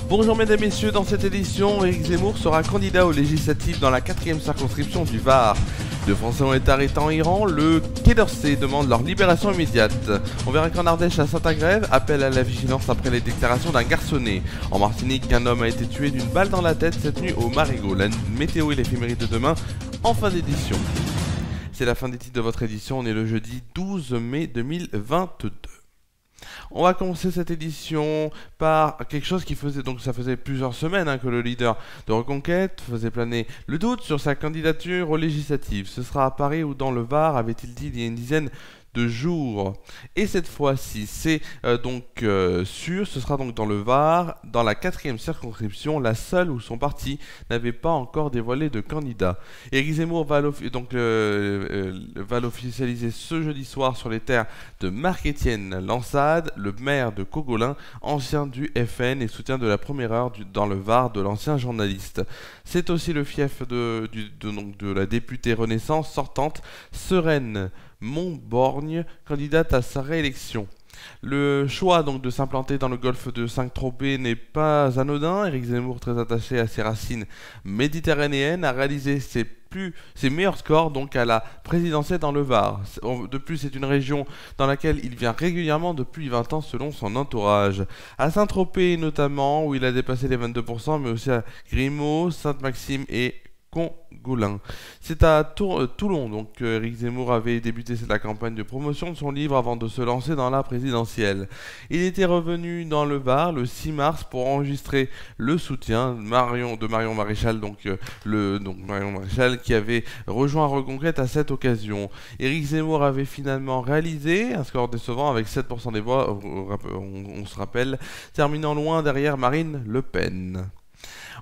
Bonjour mesdames et messieurs, dans cette édition, Éric Zemmour sera candidat aux législatives dans la 4e circonscription du Var. Deux Français ont été arrêtés en Iran, le Quai d'Orsay demande leur libération immédiate. On verra qu'en Ardèche, à Saint-Agrève, appel à la vigilance après les déclarations d'un garçonnet. En Martinique, un homme a été tué d'une balle dans la tête cette nuit au Marigot. La météo et l'éphéméride de demain en fin d'édition. C'est la fin des titres de votre édition, on est le jeudi 12 mai 2022. On va commencer cette édition par quelque chose qui faisait, donc ça faisait plusieurs semaines que le leader de Reconquête faisait planer le doute sur sa candidature aux législatives. Ce sera à Paris ou dans le Var, avait-il dit il y a une dizaine de jours. Et cette fois-ci, c'est sûr, ce sera donc dans le Var, dans la 4e circonscription, la seule où son parti n'avait pas encore dévoilé de candidat. Éric Zemmour va l'officialiser ce jeudi soir sur les terres de Marc-Étienne Lansade, le maire de Cogolin, ancien du FN et soutien de la première heure dans le Var de l'ancien journaliste. C'est aussi le fief de la députée Renaissance sortante, Sereine Montborgne, candidate à sa réélection. Le choix donc de s'implanter dans le golfe de Saint-Tropez n'est pas anodin. Éric Zemmour, très attaché à ses racines méditerranéennes, a réalisé ses meilleurs scores donc à la présidentielle dans le Var. De plus, c'est une région dans laquelle il vient régulièrement depuis 20 ans selon son entourage. À Saint-Tropez notamment, où il a dépassé les 22%, mais aussi à Grimaud, Sainte-Maxime et Cogolin. C'est à Toulon donc Éric Zemmour avait débuté la campagne de promotion de son livre avant de se lancer dans la présidentielle. Il était revenu dans le Var le 6 mars pour enregistrer le soutien de Marion Maréchal, Marion Maréchal qui avait rejoint Reconquête à cette occasion. Éric Zemmour avait finalement réalisé un score décevant avec 7% des voix, on se rappelle, terminant loin derrière Marine Le Pen.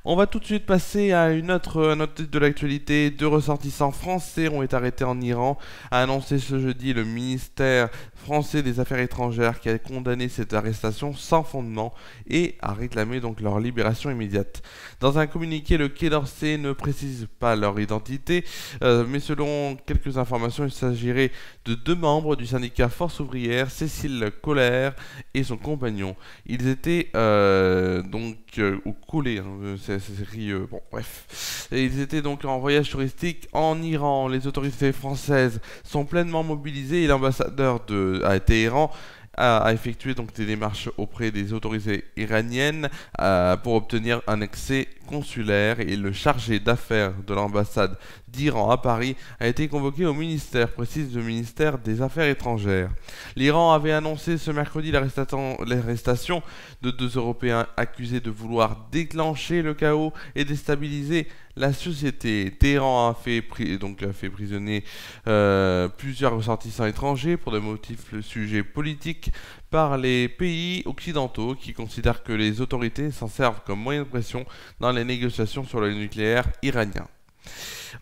On va tout de suite passer à un autre titre de l'actualité. 2 ressortissants français ont été arrêtés en Iran, a annoncé ce jeudi le ministère français des Affaires étrangères qui a condamné cette arrestation sans fondement et a réclamé donc leur libération immédiate. Dans un communiqué, le Quai d'Orsay ne précise pas leur identité, mais selon quelques informations, il s'agirait de 2 membres du syndicat Force ouvrière, Cécile Collère et son compagnon. Ils étaient collés, Et ils étaient donc en voyage touristique en Iran. Les autorités françaises sont pleinement mobilisées et l'ambassadeur à Téhéran a effectué donc des démarches auprès des autorités iraniennes pour obtenir un accès consulaire, et le chargé d'affaires de l'ambassade d'Iran à Paris a été convoqué au ministère, précise le ministère des Affaires étrangères. L'Iran avait annoncé ce mercredi l'arrestation de 2 Européens accusés de vouloir déclencher le chaos et déstabiliser la société. Téhéran a fait prisonnier plusieurs ressortissants étrangers pour des motifs sujets politiques par les pays occidentaux qui considèrent que les autorités s'en servent comme moyen de pression dans les négociations sur le nucléaire iranien.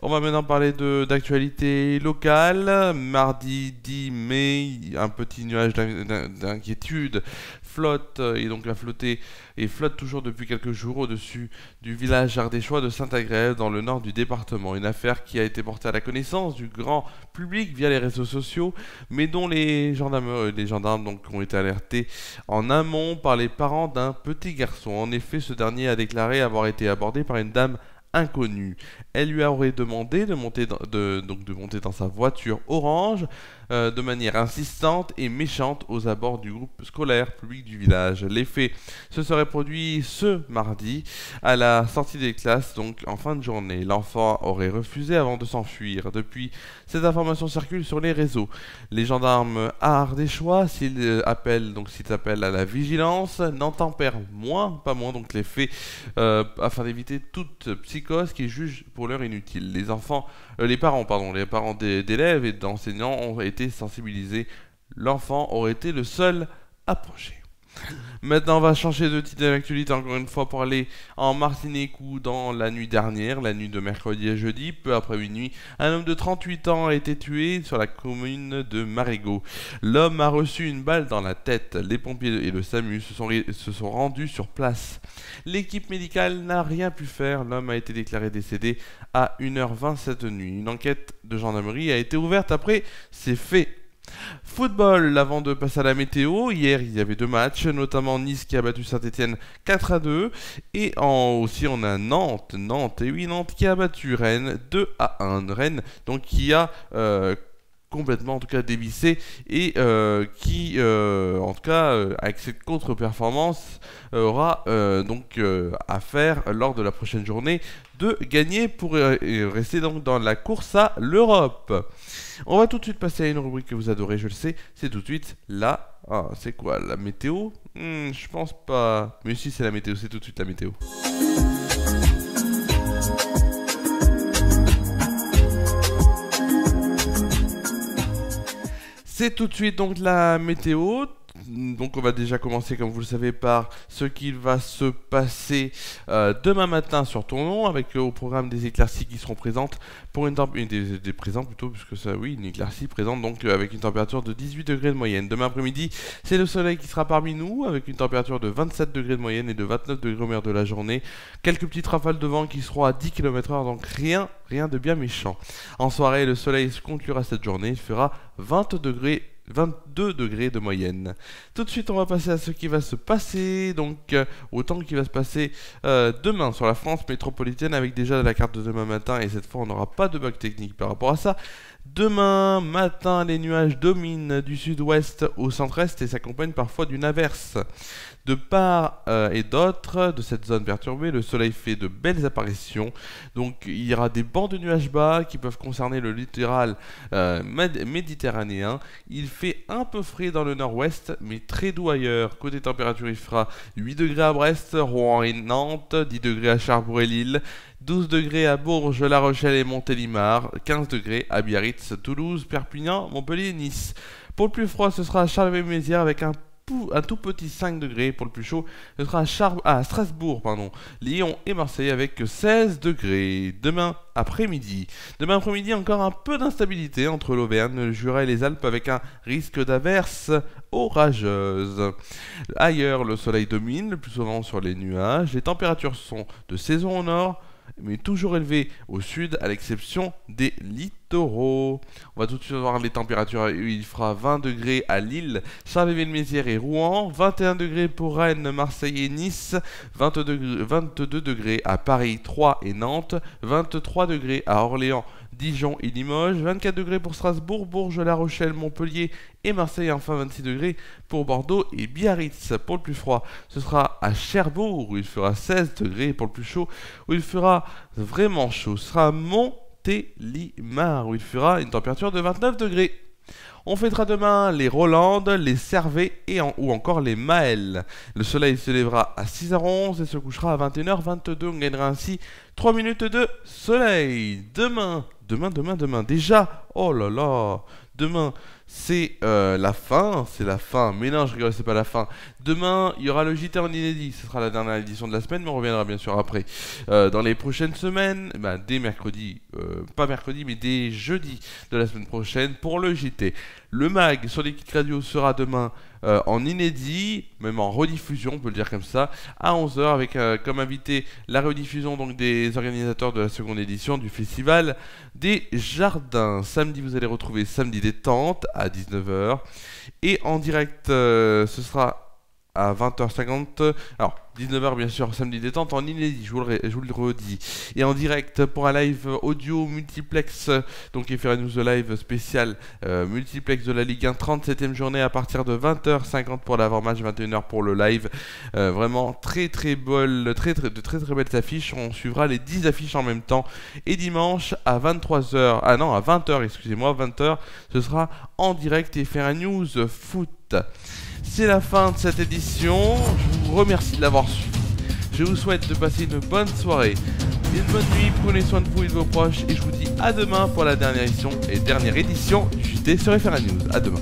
On va maintenant parler d'actualité locale. Mardi 10 mai, un petit nuage d'inquiétude flotte, et donc flotte toujours depuis quelques jours au-dessus du village ardéchois de Saint-Agrève dans le nord du département. Une affaire qui a été portée à la connaissance du grand public via les réseaux sociaux, mais dont les gendarmes donc ont été alertés en amont par les parents d'un petit garçon. En effet, ce dernier a déclaré avoir été abordé par une dame inconnue. Elle lui aurait demandé de monter dans sa voiture orange de manière insistante et méchante aux abords du groupe scolaire public du village. Les faits se seraient produits ce mardi à la sortie des classes, donc en fin de journée. L'enfant aurait refusé avant de s'enfuir. Depuis, cette information circule sur les réseaux. Les gendarmes ardéchois, s'ils appellent à la vigilance, n'en tempèrent pas moins donc les faits afin d'éviter toute psychose qui juge pour l'heure inutile. Les parents d'élèves et d'enseignants ont été sensibilisés. L'enfant aurait été le seul approché. Maintenant, on va changer de titre de l'actualité encore une fois pour aller en Martinique où dans la nuit dernière, la nuit de mercredi à jeudi, peu après minuit, un homme de 38 ans a été tué sur la commune de Marigot. L'homme a reçu une balle dans la tête. Les pompiers et le SAMU se sont rendus sur place. L'équipe médicale n'a rien pu faire. L'homme a été déclaré décédé à 1h20 cette nuit. Une enquête de gendarmerie a été ouverte après ces faits. Football, avant de passer à la météo, hier il y avait 2 matchs, notamment Nice qui a battu Saint-Etienne 4-2, et aussi on a Nantes, et oui Nantes qui a battu Rennes 2-1, Rennes donc qui a complètement en tout cas dévissé et qui en tout cas avec cette contre-performance aura donc à faire lors de la prochaine journée de gagner pour rester donc dans la course à l'Europe. On va tout de suite passer à une rubrique que vous adorez, je le sais, c'est tout de suite la... Ah, c'est quoi, la météo? Je pense pas... Mais si, c'est la météo, c'est tout de suite la météo. C'est tout de suite donc la météo. Donc on va déjà commencer, comme vous le savez, par ce qui va se passer demain matin sur Tournon, avec au programme des éclaircies qui seront présentes pour une température des présents plutôt, puisque ça, oui, une éclaircie présente donc avec une température de 18 degrés de moyenne. Demain après-midi, c'est le soleil qui sera parmi nous, avec une température de 27 degrés de moyenne et de 29 degrés au meilleur de la journée. Quelques petites rafales de vent qui seront à 10 km/h, donc rien de bien méchant. En soirée, le soleil se conclura cette journée, il fera 22 degrés de moyenne. Tout de suite, on va passer à ce qui va se passer, donc au temps qui va se passer demain sur la France métropolitaine, avec déjà la carte de demain matin, et cette fois on n'aura pas de bug technique par rapport à ça. Demain matin, les nuages dominent du sud-ouest au centre-est et s'accompagnent parfois d'une averse. De part et d'autre de cette zone perturbée, le soleil fait de belles apparitions. Donc il y aura des bancs de nuages bas qui peuvent concerner le littoral méditerranéen. Il fait un peu frais dans le nord-ouest, mais très doux ailleurs. Côté température, il fera 8 degrés à Brest, Rouen et Nantes, 10 degrés à Cherbourg et Lille, 12 degrés à Bourges, La Rochelle et Montélimar, 15 degrés à Biarritz, Toulouse, Perpignan, Montpellier et Nice. Pour le plus froid, ce sera à Charleville-Mézières avec un tout petit 5 degrés. Pour le plus chaud, ce sera à Strasbourg, Lyon et Marseille avec 16 degrés. Demain après-midi, encore un peu d'instabilité entre l'Auvergne, le Jura et les Alpes avec un risque d'averse orageuse. Ailleurs, le soleil domine le plus souvent sur les nuages. Les températures sont de saison au nord, mais toujours élevées au sud, à l'exception des littoraux. On va tout de suite voir les températures. Il fera 20 degrés à Lille, Charleville-Mézières et Rouen, 21 degrés pour Rennes, Marseille et Nice, 22 degrés à Paris, Troyes et Nantes, 23 degrés à Orléans, Dijon et Limoges, 24 degrés pour Strasbourg, Bourges, La Rochelle, Montpellier et Marseille, enfin 26 degrés pour Bordeaux et Biarritz. Pour le plus froid, ce sera à Cherbourg où il fera 16 degrés, et pour le plus chaud, où il fera vraiment chaud, ce sera à Montélimar où il fera une température de 29 degrés. On fêtera demain les Rolandes, les Servets ou encore les Maëls. Le soleil se lèvera à 6h11 et se couchera à 21h22. On gagnera ainsi 3 minutes de soleil. Demain, déjà, oh là là, demain c'est la fin, mais non je rigole, c'est pas la fin. Demain il y aura le JT en inédit, ce sera la dernière édition de la semaine, mais on reviendra bien sûr après. Dans les prochaines semaines, dès mercredi, pas mercredi mais dès jeudi de la semaine prochaine pour le JT. Le mag sur les Kicks Radio sera demain en inédit, même en rediffusion, on peut le dire comme ça, à 11h avec comme invité la rediffusion donc des organisateurs de la seconde édition du Festival des Jardins. Samedi, vous allez retrouver Samedi Détente à 19h et en direct ce sera à 20h50, alors 19h bien sûr, Samedi Détente en inédit, je vous le redis, et en direct pour un live audio multiplex, donc il fera une news live spécial multiplex de la Ligue 1, 37e journée à partir de 20h50 pour l'avant-match, 21h pour le live. Vraiment très belles affiches, on suivra les 10 affiches en même temps, et dimanche à 20h, excusez-moi, 20h, ce sera en direct et faire un news foot. C'est la fin de cette édition, je vous remercie de l'avoir suivi, je vous souhaite de passer une bonne soirée, une bonne nuit, prenez soin de vous et de vos proches, et je vous dis à demain pour la dernière édition du JT sur FR News. À demain.